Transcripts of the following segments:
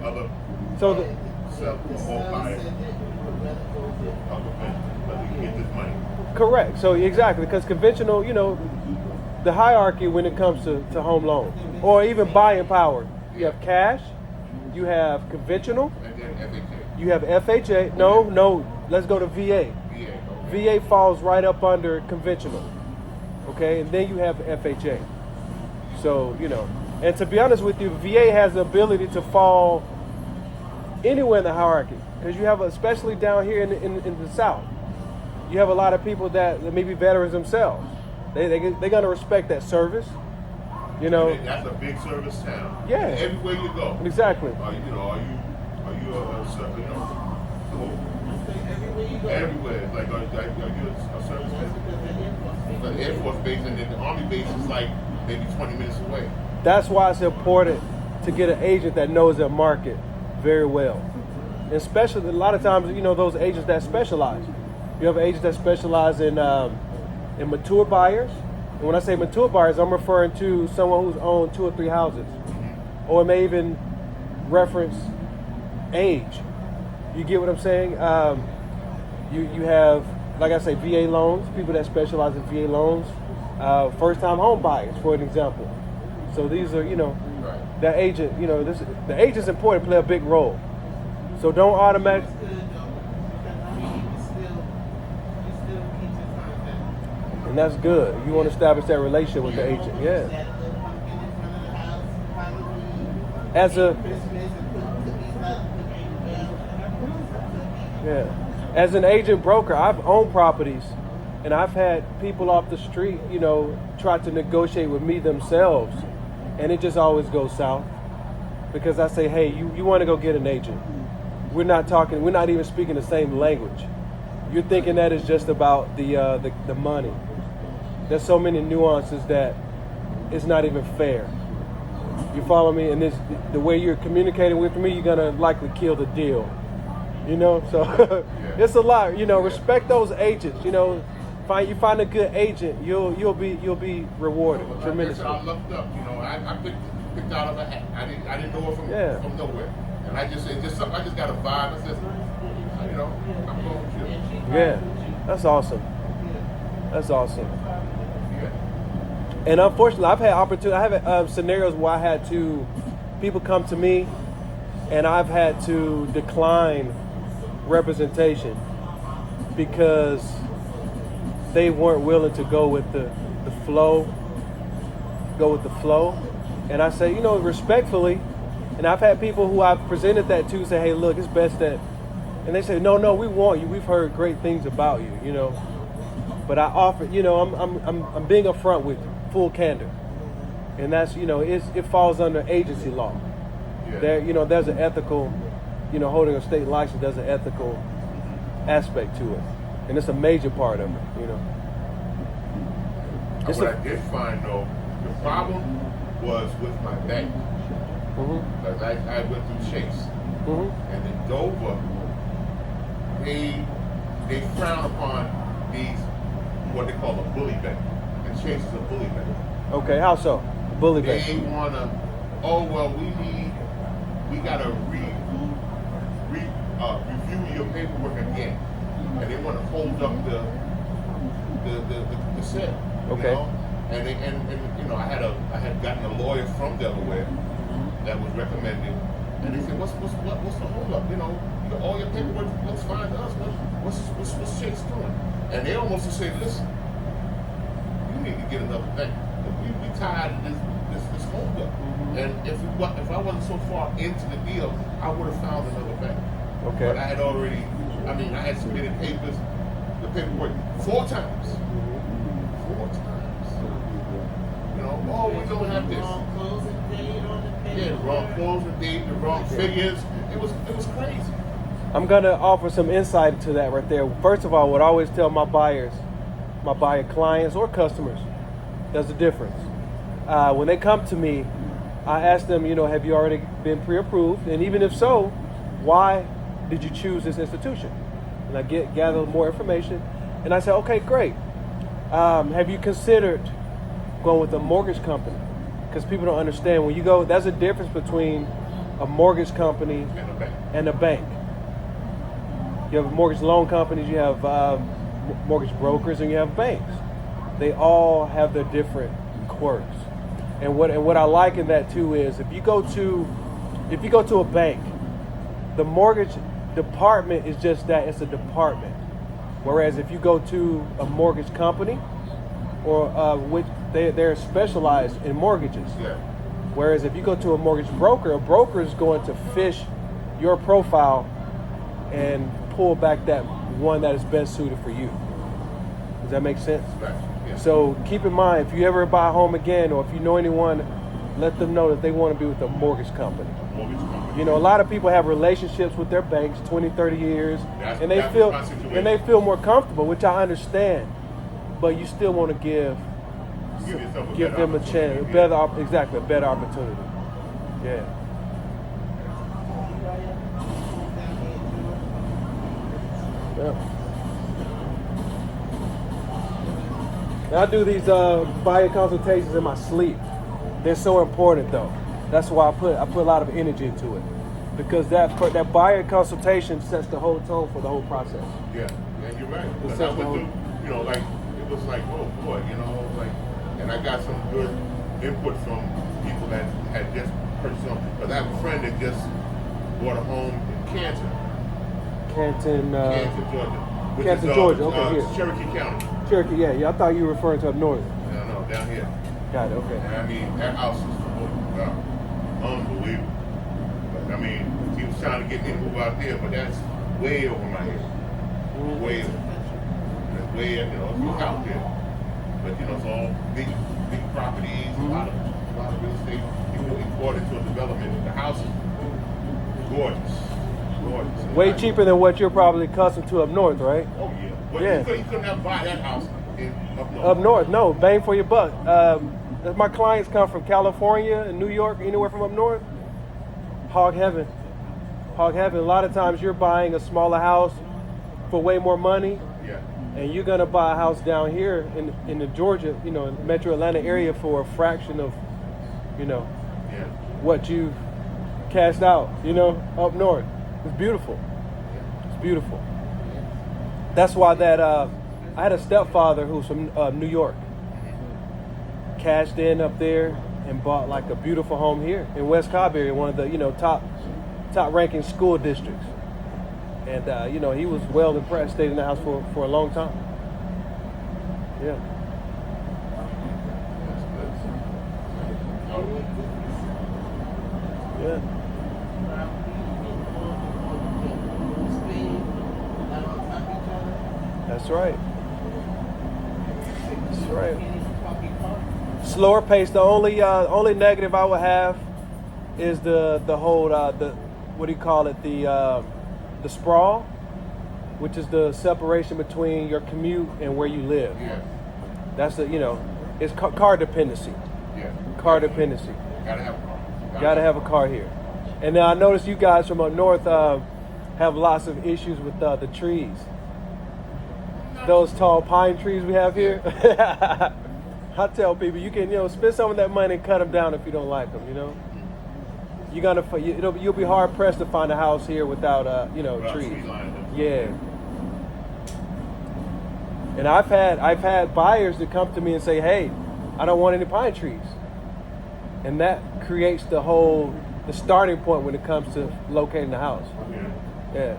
other So sell or buy it. But you get this money. correct. So exactly, because conventional, the hierarchy when it comes to home loans or even buying power, you have cash, you have conventional, And then FHA. you have FHA. No, let's go to VA. VA falls right up under conventional. Okay, and then you have FHA. So, and to be honest with you, VA has the ability to fall anywhere in the hierarchy because you have, especially down here in the South, you have a lot of people that may be veterans themselves. They're going to respect that service, That's a big service town. Yeah. Everywhere you go. Exactly. Are you everywhere. It's like, are you a service man? The Air Force base and then the Army base is like maybe 20 minutes away. That's why it's important to get an agent that knows their market very well. Especially a lot of times, those agents that specialize. You have agents that specialize in mature buyers. And when I say mature buyers, I'm referring to someone who's owned 2 or 3 houses. Or it may even reference age. You get what I'm saying? You have, like I say, VA loans, people that specialize in VA loans, first-time home buyers, for an example. So these are, Right. that agent, the agent's important, play a big role. So don't automatically. And that's good. You want to establish that relationship with the agent, yeah. As an agent broker, I've owned properties, and I've had people off the street, try to negotiate with me themselves, and it just always goes south because I say, hey, you want to go get an agent. We're not even speaking the same language. You're thinking that is just about the money. There's so many nuances that it's not even fair. You follow me? And the way you're communicating with me, you're gonna likely kill the deal. So it's a lot. Respect those agents. You find a good agent, you'll be rewarded tremendously. I looked up. I picked out of a hat. I didn't know it from nowhere, and I just said something. I just got a vibe. I said, I'm going with you. Yeah, that's awesome. Yeah. And unfortunately, I've had scenarios where people come to me, and I've had to decline representation because they weren't willing to go with the flow. And I say, respectfully, and I've had people who I've presented that to say, hey, look, it's best that, and they say, no, we want you. We've heard great things about you, But I offer, I'm being upfront with you, full candor, and that's, it falls under agency law. Yeah. There's an ethical, holding a state license. There's an ethical aspect to it, and it's a major part of it. What I did find though, the problem was with my bank. Because I went through Chase, and in Dover, they frown upon these what they call a bully bank, and Chase is a bully bank. Okay, how so? Bully bank. They wanna, we gotta review your paperwork again, and they wanna hold up the sale. Okay. And I had gotten a lawyer from Delaware that was recommended, and they said, what's the hold up? All your paperwork looks fine to us. What's Chase doing? And they almost say, listen, you need to get another bank. We tired of this hold up. And if I wasn't so far into the deal, I would have found another bank. Okay. But I had submitted the paperwork 4 times. 4 times. We don't have this. Yeah, the wrong closing date, the wrong figures. It was crazy. I'm gonna offer some insight to that right there. First of all, what I always tell my buyer clients or customers, there's a difference. When they come to me, I ask them, have you already been pre-approved? And even if so, why did you choose this institution? And I gather more information. And I say, okay, great. Have you considered going with a mortgage company? Because people don't understand when you go, there's a difference between a mortgage company, And a bank. and a bank. You have mortgage loan companies, you have mortgage brokers, and you have banks. They all have their different quirks. And what I like in that too is if you go to a bank, the mortgage department is just that, it's a department. Whereas if you go to a mortgage company, or which they're specialized in mortgages. Yeah. Whereas if you go to a mortgage broker, a broker is going to fish your profile and pull back that one that is best suited for you. Does that make sense? Right. Yeah. So keep in mind, if you ever buy a home again, or if you know anyone, let them know that they want to be with a mortgage company. Mortgage company. You know, a lot of people have relationships with their banks 20, 30 years, and they feel more comfortable, which I understand. But you still want to give them a chance, a better opportunity. Yeah. Yeah. Now, I do these buyer consultations in my sleep. They're so important, though. That's why I put a lot of energy into it, because that buyer consultation sets the whole tone for the whole process. Yeah, you're right. Because I went through, you know, like it was like, oh boy, you know, like, and I got some good input from people that had just purchased something. Because I have a friend that just bought a home in Canton, Georgia. Canton, Georgia. Okay, here. Cherokee County. Cherokee, yeah. I thought you were referring to up north. No, down here. Got it. Okay. And I mean, that house is unbelievable. But, I mean, he was trying to get me to move out there, but that's way over my head. Way over. That's way, you know, it's out there. But, you know, it's all big properties, a lot of real estate. He bought into a development. The house is gorgeous. Way cheaper than what you're probably accustomed to up north, right? Oh, yeah. But Yeah. you couldn't have bought that house up north. Up north, no, bang for your buck. My clients come from California and New York, anywhere from up north. Hog heaven. A lot of times you're buying a smaller house for way more money, Yeah. and you're gonna buy a house down here in the Georgia, you know, Metro Atlanta area for a fraction of, you know, Yeah. what you cashed out, you know, up north. It's beautiful. It's beautiful. That's why I had a stepfather who's from New York. Cashed in up there and bought like a beautiful home here in West Cobb area, one of the, you know, top ranking school districts. And you know, he was well impressed, stayed in the house for a long time. Yeah. Yeah. That's right. That's right. Slower pace. The only negative I would have is the whole what do you call it, the sprawl, which is the separation between your commute and where you live. Yeah. That's it's car dependency. Yeah. Car dependency. Gotta have a car. Gotta have a car here. And now I noticed you guys from up north have lots of issues with the trees. Those tall pine trees we have here. I tell people you can spend some of that money and cut them down if you don't like them. You'll be hard pressed to find a house here without trees. Yeah. And I've had buyers that come to me and say, "Hey, I don't want any pine trees," and that creates the starting point when it comes to locating the house. Yeah.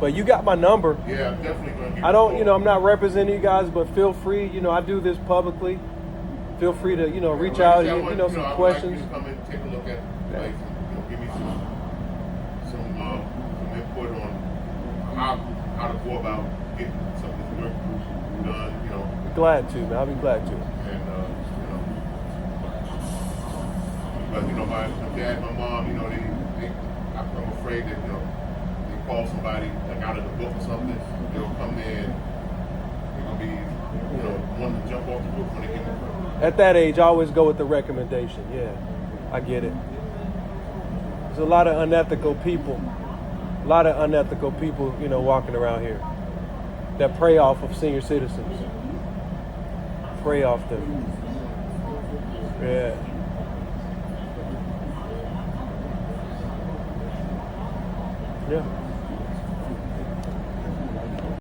But you got my number. Yeah, I'm definitely going to give I don't, I'm not representing you guys, but feel free. I do this publicly. Feel free to, reach out and some questions. Like you to come and take a look at the place and give me some input on how to go about getting some of this work done. Glad to, man. I'll be glad to. And but my dad, my mom, I'm afraid that they call somebody like out of the book or something, they'll come in, they're gonna be wanting to jump off the roof when they get in. At that age, I always go with the recommendation. Yeah, I get it. There's a lot of unethical people. Walking around here that prey off of senior citizens. Prey off them. Yeah. Yeah.